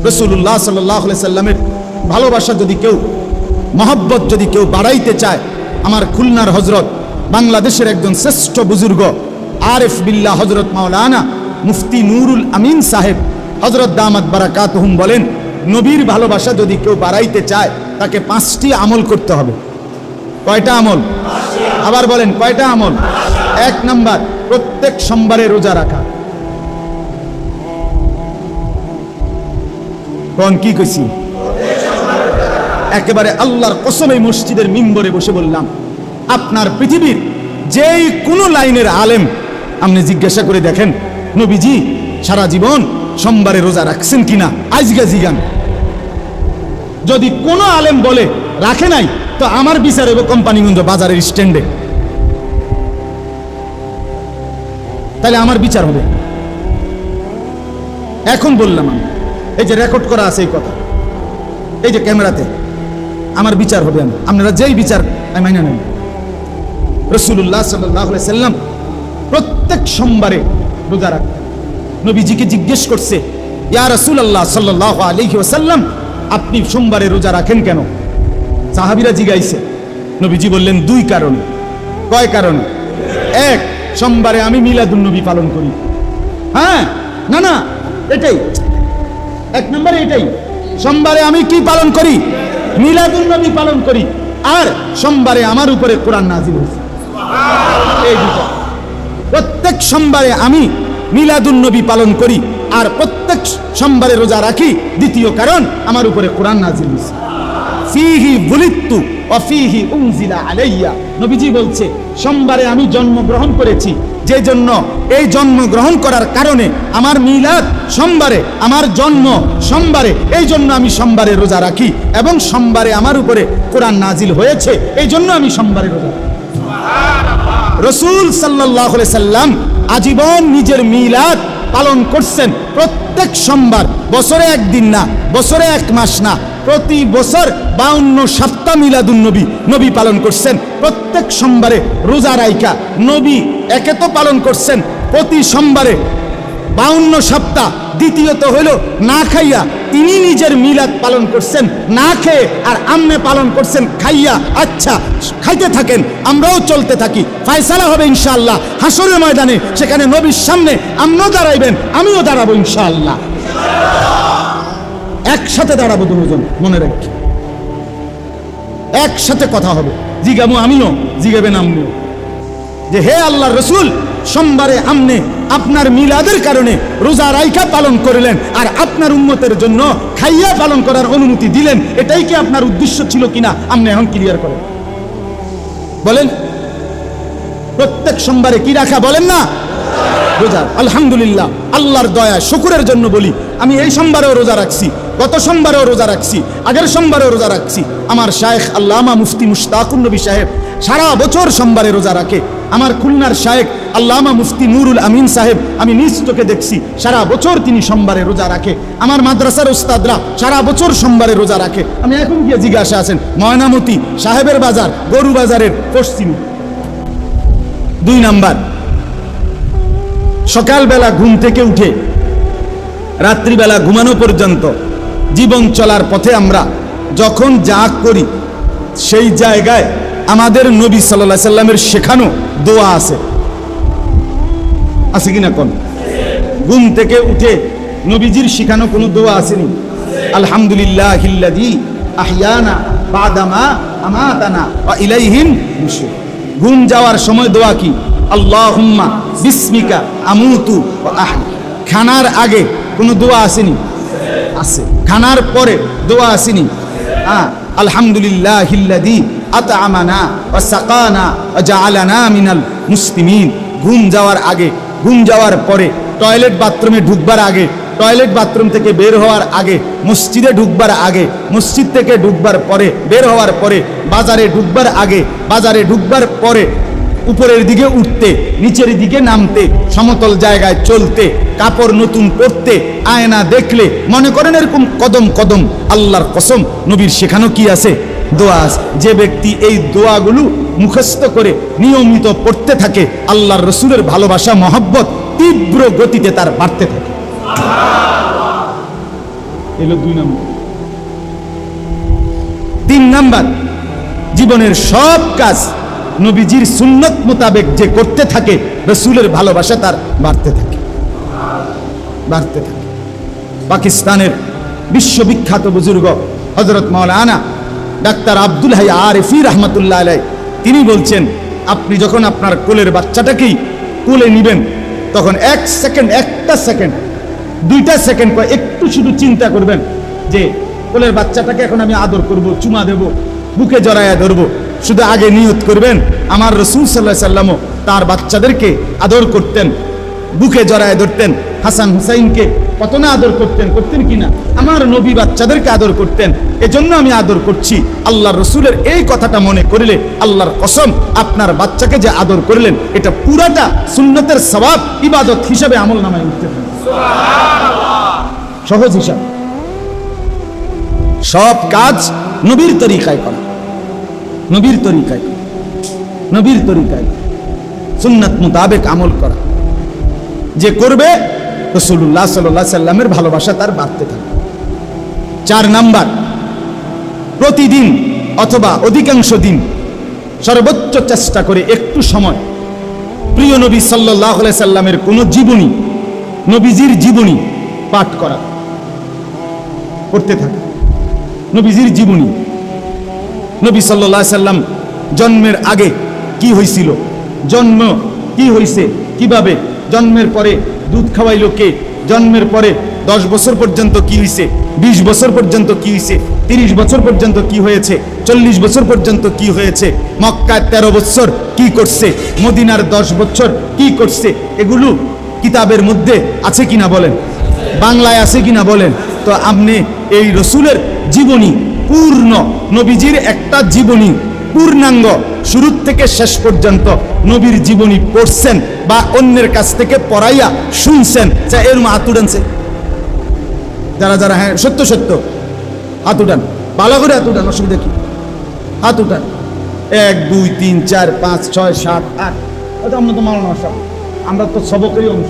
রাসূলুল্লাহ সাল্লাল্লাহু আলাইহি সাল্লামের ভালোবাসা যদি কেউ, মহব্বত যদি কেউ বাড়াইতে চায়, আমার খুলনার হযরত, বাংলাদেশের একজন শ্রেষ্ঠ বুজুর্গ আরিফ বিল্লাহ হযরত মাওলানা মুফতি নুরুল আমিন সাহেব হযরত দামাত বারাকাতুহুম বলেন, নবীর ভালোবাসা যদি কেউ বাড়াইতে চায় তাকে 5টি আমল করতে হবে। কয়টা আমল? আবার বলেন, কয়টা আমল? 1 নাম্বার, প্রত্যেক সোমবারে রোজা রাখা। কোন কি কইছি? একেবারে আল্লাহর কসম এই মসজিদের মিম্বরে বসে বললাম, আপনার পৃথিবীর যেই কোনো লাইনের আলেম আপনি জিজ্ঞাসা করে দেখেন, নবীজি সারা জীবন সোমবারে রোজা রাখছেন কিনা, আজকে জিগান। যদি কোনো আলেম বলে রাখে নাই, তো আমার বিচার হবে কোম্পানিগঞ্জ বাজারের স্ট্যান্ডে, তাহলে আমার বিচার হবে। এখন বললাম আমি, এই যে রেকর্ড করা আছে এই কথা, এই যে ক্যামেরাতে, আমার বিচার হবে। আপনারা যেই বিচার আমি মাইনা নেন। রাসূলুল্লাহ সাল্লাল্লাহু আলাইহি সাল্লাম প্রত্যেক সোমবারে রোজা রাখতেন। নবীজিকে জিজ্ঞেস করছে, ইয়া রাসূলুল্লাহ সাল্লাল্লাহু আলাইহি ওয়াসাল্লাম, আপনি সোমবারে রোজা রাখেন কেন? সাহাবীরা জিজ্ঞাসে, নবীজি বললেন 2 কারণে। কয় কারণে? 1, সোমবারে আমি মিলাদুন নবী পালন করি। হ্যাঁ, না না, এটাই 1 নম্বরে, এটাই। সোমবারে আমি কি পালন করি? মিলাদুন নবী পালন করি। আর সোমবারে আমার উপরে কোরআন নাযিল হয়েছে। এই দুটো। প্রত্যেক সোমবারে আমি মিলাদুন নবী পালন করি আর প্রত্যেক সোমবারে রোজা রাখি। দ্বিতীয় কারণ, আমার উপরে কোরআন নাযিল হয়েছে। ফীহি বুলিতু ওয়া ফীহি উনজিলা আলাইয়া। নবীজি বলছে, সোমবারে আমি জন্মগ্রহণ করেছি, যে জন্য এই জন্মগ্রহণ করার কারণে আমার মিলাদ সোমবারে, আমার জন্ম সোমবারে, এই জন্য আমি সোমবারে রোজা রাখি এবং সোমবারে আমার উপরে কোরআন নাজিল হয়েছে, এই জন্য আমি সোমবারে রোজা রাখি। রাসূল সাল্লাল্লাহু আলাইহি সাল্লাম আজীবন নিজের মিলাদ পালন করছেন প্রত্যেক সোমবার। বছরে 1 দিন না, বছরে 1 মাস না, প্রতি বছর 52 সপ্তাহ মিলাদুন নবী পালন করছেন। প্রত্যেক সোমবারে রোজা রাইখা নবী একে তো পালন করছেন প্রতি সোমবারে 52 সপ্তাহ, দ্বিতীয়ত হইল না খাইয়া তিনি নিজের মিলাদ পালন করছেন না খেয়ে, আর আমনে পালন করছেন খাইয়া। আচ্ছা, খাইতে থাকেন, আমরাও চলতে থাকি, ফয়সালা হবে ইনশাআল্লাহ হাসরের ময়দানে। সেখানে নবীর সামনে আমরাও দাঁড়াইবেন, আমিও দাঁড়াবো ইনশাআল্লাহ। একসাথে দাঁড়াবো দুজন, মনে রাখি, একসাথে কথা হবে। জিগাবো আমিও, জিগাবেন আপনিও, যে হে আল্লাহর রাসূল, সোমবারে আমনে আপনার মিলাদের কারণে রোজা রাইখা পালন করলেন আর আপনার উম্মতের জন্য খাইয়া পালন করার অনুমতি দিলেন, এটাই কি আপনার উদ্দেশ্য ছিল কিনা? আপনি এখন ক্লিয়ার করেন, বলেন। প্রত্যেক সোমবারে কি রাখা বলেন না? রোজা। আলহামদুলিল্লাহ, আল্লাহর দয়া শুকরের জন্য বলি, আমি এই সোমবারেও রোজা রাখছি, গত সোমবারেও রোজা রাখছি, আগের সোমবারেও রোজা রাখছি। আমার শায়েখ আল্লামা মুফতি মুশতাকুন নবী সাহেব সারা বছর সোমবারে রোজা রাখে। আমার খুলনার শায়েখ আল্লামা মুফতি নুরুল আমিন সাহেব, আমি নিজ চোখে দেখছি, সারা বছর তিনি সোমবারে রোজা রাখে। আমার মাদ্রাসার উস্তাদরা সারা বছর সোমবারে রোজা রাখে। আমি এখন গিয়ে জিজ্ঞাসা আছেন ময়নামতি সাহেবের বাজার, গরু বাজারের পশ্চিমে। 2 নাম্বার, সকালবেলা ঘুম থেকে উঠে রাত্রিবেলা ঘুমানো পর্যন্ত জীবন চলার পথে আমরা যখন যা করি, সেই জায়গায় আমাদের নবী সাল্লাল্লাহু আলাইহি সাল্লামের শেখানো দোয়া আছে, আছে কিনা কোন? ঘুম থেকে উঠে নবীজির শেখানো কোনো দোয়া আসেনি? আলহামদুলিল্লাহিল্লাযী আহইয়ানা বাদামা আমাতানা ওয়া ইলাইহিন নুশুর। ঘুম যাওয়ার সময় দোয়া কি? আল্লাহুম্মা বিসমিকা আমুতু ওয়া আহয়া। খানার আগে কোনো দোয়া আসেনি? আছে। খানার পরে দোয়া আসেনি? আলহামদুলিল্লাহিল্লাযী আত'আমানা ওয়া সাকানা ওয়া জাআলানা মিনাল মুসলিমিন। ঘুম যাওয়ার আগে, ঘুম যাওয়ার পরে, টয়লেট বাথরুমে ঢুকবার আগে, টয়লেট বাথরুম থেকে বের হওয়ার আগে, মসজিদে ঢুকবার আগে, মসজিদ থেকে ঢুকবার পরে, বের হওয়ার পরে, বাজারে ঢুকবার আগে, বাজারে ঢুকবার পরে, উপরের দিকে উঠতে, নিচের দিকে নামতে, সমতল জায়গায় চলতে, কাপড় নতুন পরতে, আয়না দেখলে, মনে করেন এরকম কদম কদম, আল্লাহর কসম নবীর শেখানো কি আছে? দোয়া আছে। যে ব্যক্তি এই দোয়াগুলো মুখস্থ করে নিয়মিত পড়তে থাকে, আল্লাহর রাসূলের ভালোবাসা মহব্বত তীব্র গতিতে তার বাড়তে থাকে। এলো 2 নম্বর। 3 নম্বর, জীবনের সব কাজ নবীজির সুন্নত মোতাবেক যে করতে থাকে, রাসূলের ভালোবাসা তার বাড়তে থাকে। পাকিস্তানের বিশ্ববিখ্যাত বুজুর্গ হযরত মাওলানা ডাক্তার আব্দুল হাই আরিফি রহমতুল্লাহ আলাইহি তিনি বলছেন, আপনি যখন আপনার কোলের বাচ্চাটাকেই কোলে নিবেন, তখন 1 সেকেন্ড, 1টা সেকেন্ড, 2টা সেকেন্ড একটু শুধু চিন্তা করবেন যে কোলের বাচ্চাটাকে এখন আমি আদর করব, চুমা দেব, বুকে জড়ায়া ধরবো। শুধু আগে নিয়ত করবেন, আমার রাসূল সাল্লাল্লাহু আলাইহি ওয়াসাল্লাম তার বাচ্চাদেরকে আদর করতেন, বুকে জড়ায় ধরতেন। হাসান হুসাইনকে কত না আদর করতেন কিনা, আমার নবী বাচ্চাদেরকে আদর করতেন, এজন্য আমি আদর করছি। আল্লাহর রাসূলের এই কথাটা মনে করলে আল্লাহর কসম, আপনার বাচ্চাকে যে আদর করলেন এটা পুরাটা সুন্নতের সওয়াব ইবাদত হিসাবে আমলনামায় উঠতে পারে। সহজ হিসাব। সব কাজ নবীর তরিকায় করা, নবীর তরিকায় সুন্নাত মোতাবেক আমল করা। যে করবে রাসূলুল্লাহ সাল্লাল্লাহু আলাইহি সাল্লামের ভালোবাসা তার বাড়তে থাকবে। 4 নাম্বার, প্রতিদিন অথবা অধিকাংশ দিন সর্বোচ্চ চেষ্টা করে একটু সময় প্রিয় নবী সাল্লাল্লাহু আলাইহি সাল্লামের কোন জীবনী, নবীজির জীবনী পাঠ করা, পড়তে থাকে। নবীজির জীবনী, নবী সাল্লাল্লাহু আলাইহি সাল্লাম জন্মের আগে কি হয়েছিল, জন্ম কি হয়েছে, কিভাবে জন্মের পরে দুধ খাওয়াইলো কে, জন্মের পরে 10 বছর পর্যন্ত কি হয়েছে, 20 বছর পর্যন্ত কি হয়েছে, 30 বছর পর্যন্ত কি হয়েছে, 40 বছর পর্যন্ত কি হয়েছে, মক্কায় 13 বছর কি করছে, মদিনার 10 বছর কি করছে, এগুলো কিতাবের মধ্যে আছে কিনা বলেন, বাংলায় আছে কিনা বলেন। তো আপনি এই রাসূলের জীবনী পূর্ণ, নবীজির একটা জীবনী পূর্ণাঙ্গ শুরু থেকে শেষ পর্যন্ত নবীর জীবনী পড়ছেন বা অন্যের কাছ থেকে পড়াইয়া শুনছেন, এর হাত উঠানছে যারা যারা, হ্যাঁ সত্য হাত উঠান, ভালো করে হাত উঠান, অসুবিধা কি, হাত উঠান। 1 2 3 4 5 6 7 8। আমরা তো মাওলানা সাহেব, আমরা তো সবকেরই অংশ,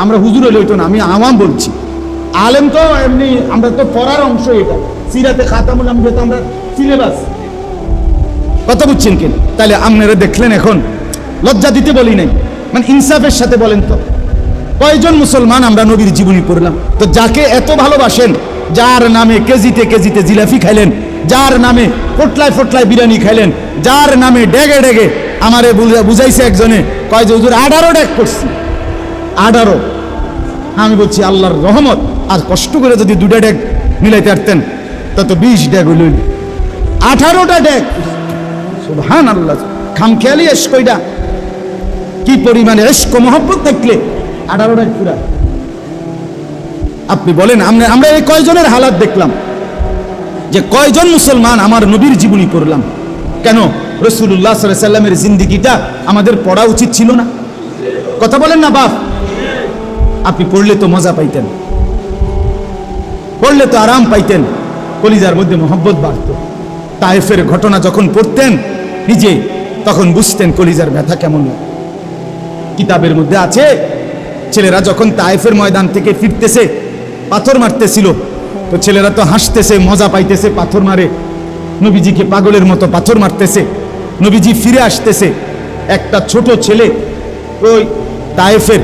আমরা হুজুর হলে হইতো না, আমি আওয়াম বলছি। আলেম তো এমনি, আমরা তো পড়ার অংশ, এটা সিরাতে খাতামুল আম্বিয়া তো আমরা সিলেবাস, কথা বুঝছেন কিনা? তাহলে আপনারা দেখলেন, এখন লজ্জা দিতে বলি নাই, মানে ইনসাফের সাথে বলেন তো কয়জন মুসলমান আমরা নবীর জীবনী পড়লাম? তো যাকে এত ভালোবাসেন, যার নামে কেজিতে কেজিতে জিলাফি খাইলেন, যার নামে ফোটলায় ফোটলায় বিরিয়ানি খাইলেন, যার নামে ডেগে ডেগে আমারে বুঝাইছে একজনে, কয় যে হুজুর 18 ডেগ করছি, 18। আমি বলছি আল্লাহর রহমত, আর কষ্ট করে যদি 2টা ডেগ মিলাইতে পারতেন তত 20 ডেগ হইল, 18টা ডেগ। সুবহানাল্লাহ, খামখেয়ালি ইশক, কইটা কি পরিমাণে ইশক মহব্বত দেখলে 18 ডেগ পুরা। আপনি বলেন, আমরা এই কয়জনের হালাত দেখলাম, যে কয়জন মুসলমান আমার নবীর জীবনী পড়লাম? কেন রাসূলুল্লাহ সাল্লাল্লাহু আলাইহি সাল্লামের জিন্দেগিটা আমাদের পড়া উচিত ছিল না? কথা বলেন না বাপ? আপনি পড়লে তো মজা পাইতেন, পড়লে তো আরাম পাইতেন, কলিজার মধ্যে মহব্বত বাড়ত। তায়েফের ঘটনা যখন পড়তেন নিজে, তখন বুঝতেন কলিজার ব্যথা কেমন। কিতাবের মধ্যে আছে, ছেলেরা যখন তায়েফের ময়দান থেকে ফিরতেছে, পাথর মারতেছিল, তো ছেলেরা তো হাসতেছে, মজা পাইতেছে, পাথর মারে, নবীজিকে পাগলের মতো পাথর মারতেছে। নবীজি ফিরে আসতেছে, একটা ছোট ছেলে ওই তায়েফের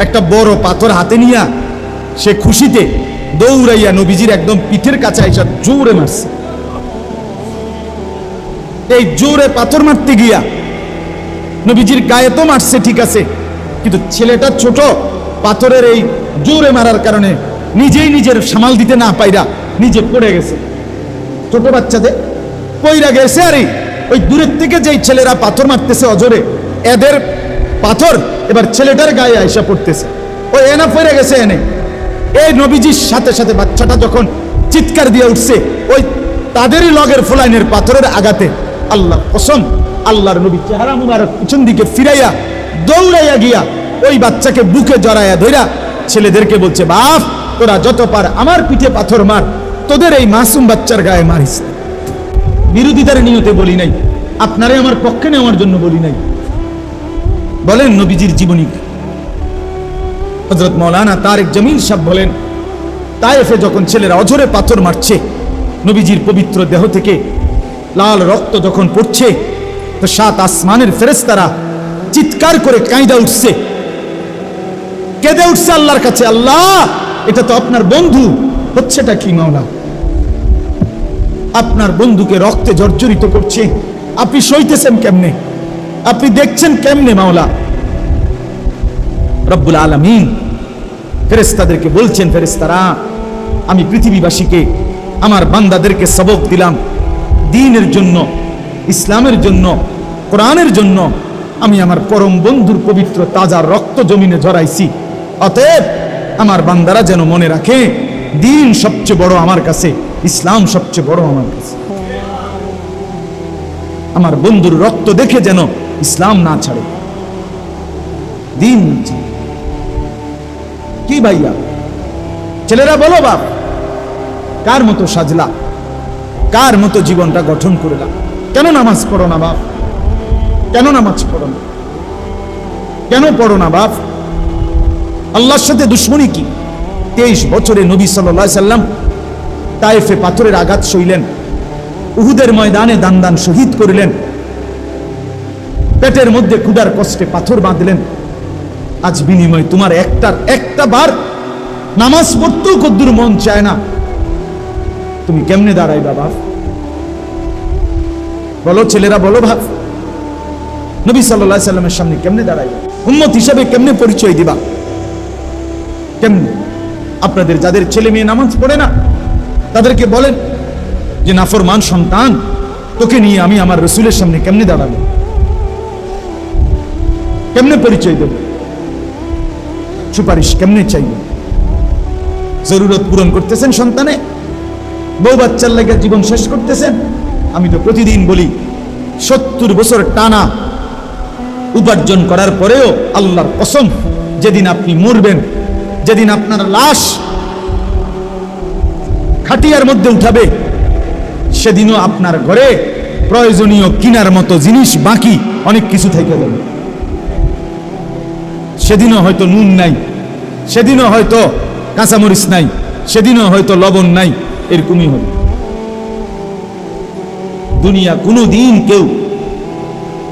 একটা বড় পাথর হাতে নিয়া সে খুশিতে দৌড়াইয়া নবীজির একদম পিঠের কাছে আইসা জোরে মারছে। এই জোরে পাথর মারতে গিয়া নবীজির গায়ে তো মারছে, ঠিক আছে, কিন্তু ছেলেটা ছোট, পাথরের এই জোরে মারার কারণে নিজেই নিজের সামাল দিতে না পাইরা নিজে পড়ে গেছে। ছোট বাচ্চাদের পইরা গেছে, আর ওই দূরের থেকে যেই ছেলেরা পাথর মারতেছে অজরে, এদের পাথর এবার ছেলেটার গায়ে আইসা পড়তেছে, ওই এনা পড়ে গেছে। এনে এই নবীজির সাথে সাথে বাচ্চাটা যখন চিৎকার দিয়ে উঠছে, ওই তাদেরই লগের ফোলাইনের পাথরের আঘাতে আল্লাহ কসম, আল্লাহর নবী চেহারা মুবারক পিছন দিকে ফিরাইয়া দৌড়াইয়া গিয়া ওই বাচ্চাকে বুকে জড়াইয়া ধইরা ছেলেদেরকে বলছে, বাপ তোরা যত পার আমার পিঠে পাথর মার, তোদের এই মাসুম বাচ্চার গায়ে মারিস। বিরোধিতার নিয়তে বলি নাই, আপনারে আমার পক্ষে নেওয়ার জন্য বলি নাই। বলেন নবীজির জীবনী। হযরত মাওলানা তারেক জামিল সাহেব বলেন, তায়েফে যখন ছেলেরা অঝরে পাথর মারছে, নবীজির পবিত্র দেহ থেকে লাল রক্ত যখন পড়ছে, তো 7 আসমানের ফেরেশতারা চিৎকার করে কাঁইদা উঠছে, কেঁদে উঠছে আল্লাহর কাছে, আল্লাহ এটা তো আপনার বন্ধু, হচ্ছেটা কি মাওলা? আপনার বন্ধুকে রক্তে জর্জরিত করছে, আপনি সইতেছেন কেমনে? আপনি দেখছেন কেমনে মাওলা? রব্বুল আলামিন ফেরেশতাদেরকে বলছেন, ফেরেশতারা আমি পৃথিবীবাসীকে, আমার বান্দাদেরকে সবক দিলাম দ্বীনের জন্য, ইসলামের জন্য, কোরআনের জন্য। আমি আমার পরম বন্ধুর পবিত্র তাজা রক্ত জমিনে ঝরাইছি। অতএব আমার বান্দারা যেন মনে রাখে, দ্বীন সবচেয়ে বড় আমার কাছে, ইসলাম সবচেয়ে বড় আমার কাছে। আমার বন্ধুর রক্ত দেখে যেন ইসলাম না ছাড়ে, দ্বীন না ছাড়ে। কি ভাইয়া, ছেলেরা বলো বাপ, কার মতো সাজলা, কার মতো জীবনটা গঠন করলা? কেন নামাজ পড়ো না বাপ? কেন নামাজ পড়ো না? কেন পড়ো না বাপ? আল্লাহর সাথে দুশ্মনী কি? 23 বছরে নবী সাল্লাল্লাহু আলাইহি সাল্লাম তায়েফে পাথরের আঘাত সইলেন, উহুদের ময়দানে দান দান শহীদ করিলেন, পেটের মধ্যে ক্ষুধার কষ্টে পাথর বাঁধলেন। আজ বিনিময় তোমার একটা বার নামাজ পড়তেও কদ্দুর মন চায় না, তুমি কেমনে দাঁড়াইবা বাপ? বলো ছেলেরা, বলো বাপ, নবী সাল্লাল্লাহু আলাইহি সাল্লামের সামনে কেমনে দাঁড়াইবা? উম্মত হিসেবে কেমনে পরিচয় দিবা? কেমনে? আপনাদের যাদের ছেলে মেয়ে নামাজ পড়ে না, তাদেরকে বলেন যে নাফরমান সন্তান, তোকে নিয়ে আমি আমার রাসূলের সামনে কেমনে দাঁড়াবো? কেমনে পরিচয় দেব? সুপারিশ কেমনে চাইব? জরুরত পূরণ করতেছেন সন্তানে, বউ বাচ্চার লাগে জীবন শেষ করতেছেন। আমি তো প্রতিদিন বলি, 70 বছর টানা উপার্জন করার পরেও আল্লাহর কসম, যেদিন আপনি মরবেন, যেদিন আপনার লাশ খাটিয়ার মধ্যে উঠাবে, সেদিনও আপনার ঘরে প্রয়োজনীয় কিনার মতো জিনিস বাকি অনেক কিছু থেকে যাবে। সেদিনও হয়তো নুন নাই, সেদিনও হয়তো কাঁচামরিচ নাই, সেদিনও হয়তো লবণ নাই, এরকমই হবে। দুনিয়া কোনো দিন কেউ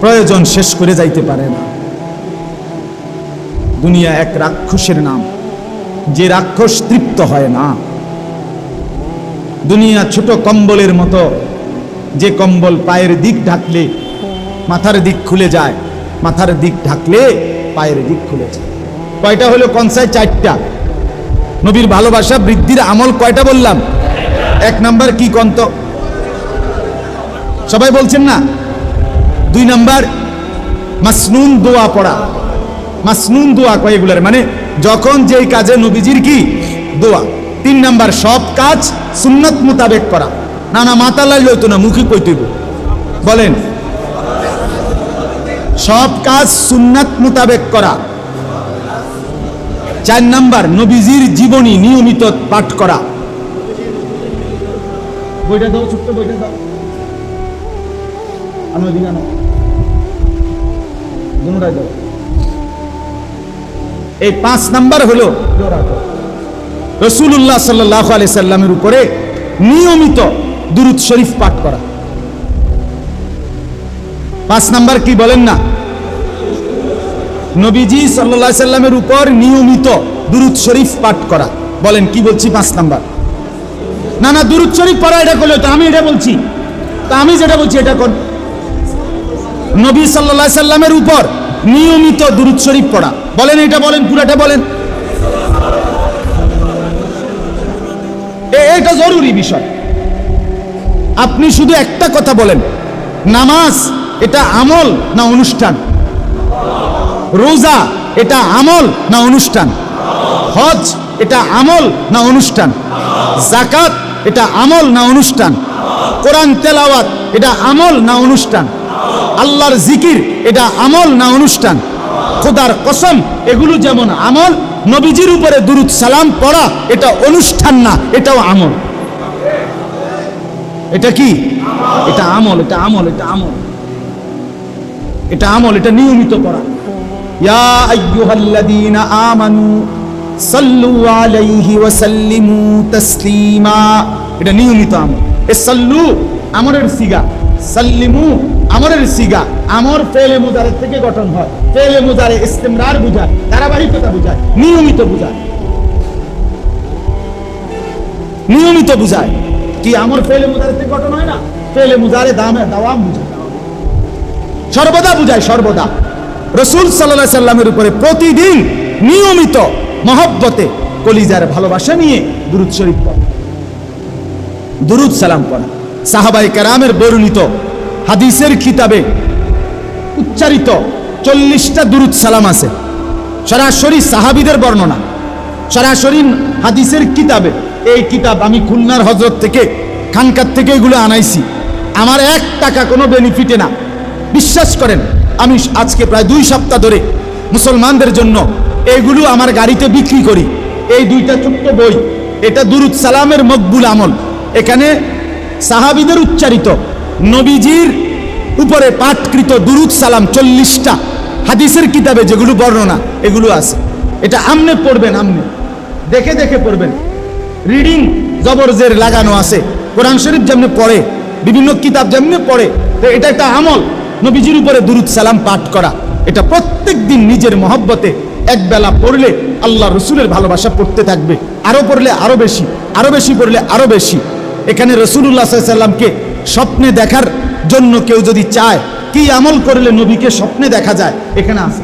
প্রয়োজন শেষ করে যাইতে পারে না। দুনিয়া এক রাক্ষসের নাম, যে রাক্ষস তৃপ্ত হয় না। দুনিয়া ছোট কম্বলের মতো, যে কম্বল পায়ের দিক ঢাকলে মাথার দিক খুলে যায়, মাথার দিক ঢাকলে পায়ের দিক খুলে যায়। কয়টা হলো কনসায়? 4টা। নবীর ভালোবাসা বৃদ্ধির আমল কয়টা বললাম? 1 নাম্বার কি কন্ত? সবাই বলছেন না? 2 নাম্বার মাসনুন দোয়া পড়া। মাসনুন দোয়া কয় এগুলার মানে যখন যেই কাজে নবীজির কি দোয়া। 3 নাম্বার সব কাজ সুন্নাত মোতাবেক করা। না না মাথা লাইল হইতো না, মুখে কইতেইব। বলেন, সব কাজ সুন্নাত মোতাবেক করা। 4 নাম্বার নবীজির জীবনী নিয়মিত পাঠ করা। বইটা দাও, ছোট্ট বইটা দাও, আনো দিকে আনো, দুটোটাই দাও। এই 5 নাম্বার হলো রাসূলুল্লাহ সাল্লাল্লাহু আলাইহি সাল্লামের উপরে নিয়মিত দুরূদ শরীফ পাঠ করা। 5 নাম্বার কি বলেন না? নবীজি সাল্লাল্লাহু আলাইহি সাল্লামের উপর নিয়মিত দুরূদ শরীফ পাঠ করা। বলেন কি বলছি? 5 নাম্বার। না না, দুরূদ শরীফ পড়া এটা করলে তো আমি এটা বলছি, তা আমি যেটা বলছি এটা কোন? নবী সাল্লাল্লাহু আলাইহি সাল্লামের উপর নিয়মিত দুরূদ শরীফ পড়া। বলেন এটা বলেন, পুরাটা বলেন। এটা জরুরি বিষয়। আপনি শুধু একটা কথা বলেন, নামাজ এটা আমল না অনুষ্ঠান? রোজা এটা আমল না অনুষ্ঠান? হজ এটা আমল না অনুষ্ঠান? যাকাত এটা আমল না অনুষ্ঠান? কোরআন তেলাওয়াত এটা আমল না অনুষ্ঠান? আল্লাহর জিকির এটা আমল না অনুষ্ঠান? খোদার কসম, এগুলো যেমন আমল, নবীজির উপরে দুরূদ সালাম পড়া এটা অনুষ্ঠান না, এটাও আমল। এটা কি? এটা আমল, এটা আমল, এটা আমল, এটা আমল, এটা নিয়মিত পড়া। ইয়া আইয়ুহাল্লাযীনা আমানু সাল্লু আলাইহি ওয়া সাল্লিমু তাসলিমা। এটা নিয়মিত আমল। এ সাল্লু আমরের সিগা, সাল্লিমু আমরের সিগা। আমর ফেলে মুদারে থেকে গঠন হয়। ফেলে মুদারে ইস্তিমরার বুঝায়, ধারাবাহিকতা বুঝায়, নিয়মিত বুঝায়। নিয়মিত বুঝায় কি আমর ফেলে মুদারে থেকে গঠন হয় না, ফেলে মুদারে দাওয়াম বুঝায়, সর্বদা বুঝায়, সর্বদা। রাসূল সাল্লাল্লাহু আলাইহি সাল্লামের উপরে প্রতিদিন নিয়মিত মহব্বতে কলিজার ভালোবাসা নিয়ে দুরূদ শরীফ পড়া, দুরূদ সালাম পড়া। সাহাবায়ে কেরামের বর্ণিত হাদিসের কিতাবে উচ্চারিত 40টা দুরূদ সালাম আছে। সরাসরি সাহাবীদের বর্ণনা, সরাসরি হাদিসের কিতাবে। এই কিতাব আমি খুলনার হযরত থেকে, খানকার থেকে এগুলো আনাইছি। আমার 1 টাকা কোনো বেনিফিটে না। বিশ্বাস করেন, আমি আজকে প্রায় 2 সপ্তাহ ধরে মুসলমানদের জন্য এইগুলো আমার গাড়িতে বিক্রি করি। এই 2টা ছোট্ট বই, এটা দুরূদ সালামের মকবুল আমল। এখানে সাহাবীদের উচ্চারিত নবীজির উপরে পাঠকৃত দুরূদ সালাম 40টা হাদিসের কিতাবে যেগুলো বর্ণনা, এগুলো আছে। এটা আমনে পড়বেন, আমনে দেখে দেখে পড়বেন। রিডিং জবরজের লাগানো আছে। কোরআন শরীফ যেমনি পড়ে, বিভিন্ন কিতাব যেমনি পড়ে, তো এটা একটা আমল নবীজির উপরে দুরূদ সালাম পাঠ করা। এটা প্রত্যেক দিন নিজের মহব্বতে একবেলা পড়লে আল্লাহ রসুলের ভালোবাসা পড়তে থাকবে। আরো পড়লে আরো বেশি, আরো বেশি পড়লে আরো বেশি। এখানে রাসূলুল্লাহ সাল্লাল্লাহু আলাইহি সাল্লামকে স্বপ্নে দেখার জন্য কেউ যদি চায়, কি আমল করলে নবীকে স্বপ্নে দেখা যায়, এখানে আছে।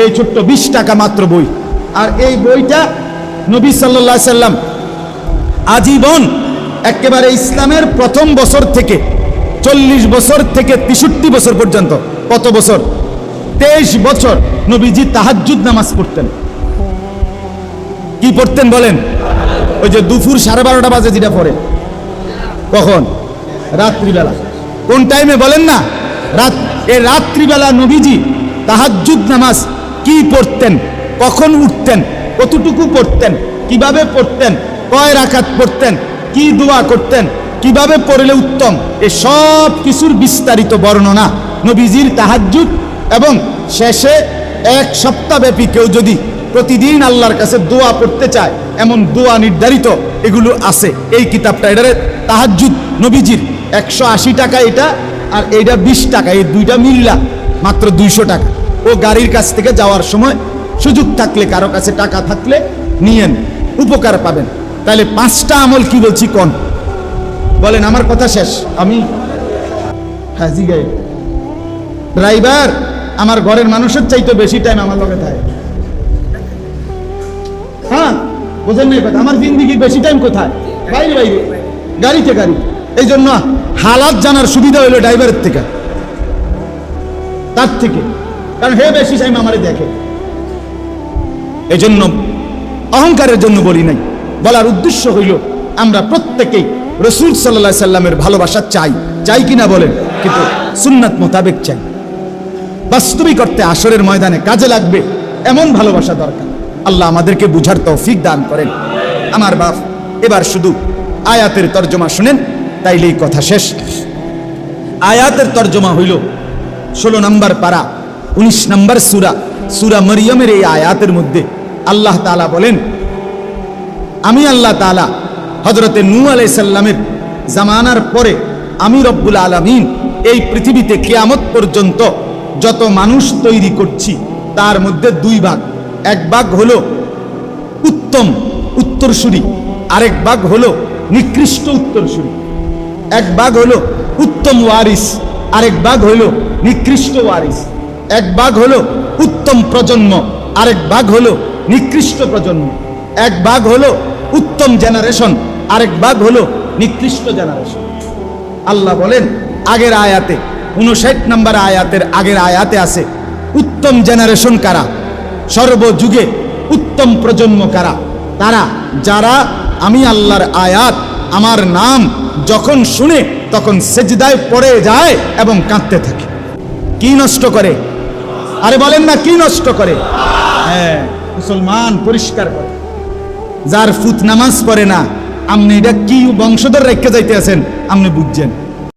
এই ছোট্ট 20 টাকা মাত্র বই। আর এই বইটা নবী সাল্লাল্লাহু আলাইহি সাল্লাম আজীবন একেবারে ইসলামের প্রথম বছর থেকে 40 বছর থেকে 63 বছর পর্যন্ত, কত বছর? 23 বছর নবীজি তাহাজ্জুদ নামাজ পড়তেন। কি পড়তেন বলেন? ওই যে দুপুর 12:30 বাজে যেটা পড়ে, কখন? রাত্রিবেলা। কোন টাইমে বলেন না? এই রাত্রিবেলা নবীজি তাহাজ্জুদ নামাজ কি পড়তেন, কখন উঠতেন, কতটুকু পড়তেন, কিভাবে পড়তেন, কয় রাকাত পড়তেন, কি দোয়া করতেন, কিভাবে পড়লে উত্তম, এই সব কিছুর বিস্তারিত বর্ণনা নবীজির তাহাজ্জুদ। এবং শেষে 1 সপ্তাহ ব্যাপী কেউ যদি প্রতিদিন আল্লাহর কাছে দোয়া পড়তে চায়, এমন দোয়া নির্ধারিত এগুলো আছে এই কিতাবটা। এটারে তাহাজ্জুদ নবীজির 180 টাকা এটা, আর এইটা 20 টাকা। এই 2টা মিললা মাত্র 200 টাকা। ও গাড়ির কাছ থেকে যাওয়ার সময় সুযোগ থাকলে, কারো কাছে টাকা থাকলে নিয়েন, উপকার পাবেন। তাহলে 5টা আমল কি বলছি কোন বলেন? আমার কথা শেষ। আমি হাজি গাই ড্রাইভার, আমার ঘরের মানুষের চাইতে বেশি টাইম আমার লগে থাকে। হ্যাঁ, বোঝেন না কথা? আমার জিন্দিগির বেশি টাইম কোথায়? বাইরে বাইরে, গাড়িতে গাড়ি। এই জন্য হালাত জানার সুবিধা হইলো ড্রাইভারের থেকে, তার থেকে, কারণ হে বেশি টাইম আমারে দেখে। এই জন্য অহংকারের জন্য বলি নাই, বলার উদ্দেশ্য হইল আমরা প্রত্যেকেই রাসূল সাল্লাল্লাহু আলাইহি সাল্লামের ভালোবাসা চাই, চাই কিনা বলেন? কিন্তু সুন্নাত মোতাবেক চাই। বাস্তবিক অর্থে আসরের ময়দানে কাজে লাগবে এমন ভালোবাসা দরকার। আল্লাহ আমাদেরকে বুঝার তৌফিক দান করেন। আমার বাপ, এবার শুধু আয়াতের তর্জমা শুনেন, তাইলেই কথা শেষ। আয়াতের তর্জমা হইল 16 নম্বর পারা 19 নম্বর সূরা, সূরা মরিয়মের এই আয়াতের মধ্যে আল্লাহ তাআলা বলেন, আমি আল্লাহ তাআলা হযরতে নূহ আলাইহিস সালামের জামানার পরে আমি রব্বুল আলামিন এই পৃথিবীতে কিয়ামত পর্যন্ত যত মানুষ তৈরি করছি তার মধ্যে 2 ভাগ। এক ভাগ হলো উত্তম উত্তরসূরি, আরেক ভাগ হলো নিকৃষ্ট উত্তরসূরি। এক ভাগ হলো উত্তম ওয়ারিস, আরেক ভাগ হলো নিকৃষ্ট ওয়ারিস। এক ভাগ হলো উত্তম প্রজন্ম, আরেক ভাগ হলো নিকৃষ্ট প্রজন্ম। এক ভাগ হলো উত্তম জেনারেশন, আরেক ভাগ হলো নিকৃষ্ট জেনারেশন। আল্লাহ বলেন আগের আয়াতে 59 নম্বর আয়াতের আগের আয়াতে আছে উত্তম জেনারেশন কারা, সর্বযুগে উত্তম প্রজন্ম কারা? তারা যারা আমি আল্লাহর আয়াত, আমার নাম যখন শুনে তখন সেজদায় পড়ে যায় এবং কাঁদতে থাকে। কি নষ্ট করে? আরে বলেন না, কি নষ্ট করে? হ্যাঁ, মুসলমান পরিষ্কার করে। যার ফুত নামাজ পড়ে না, আপনি এটা কি বংশধর রেখে যাইতে আছেন আপনি বুঝছেন।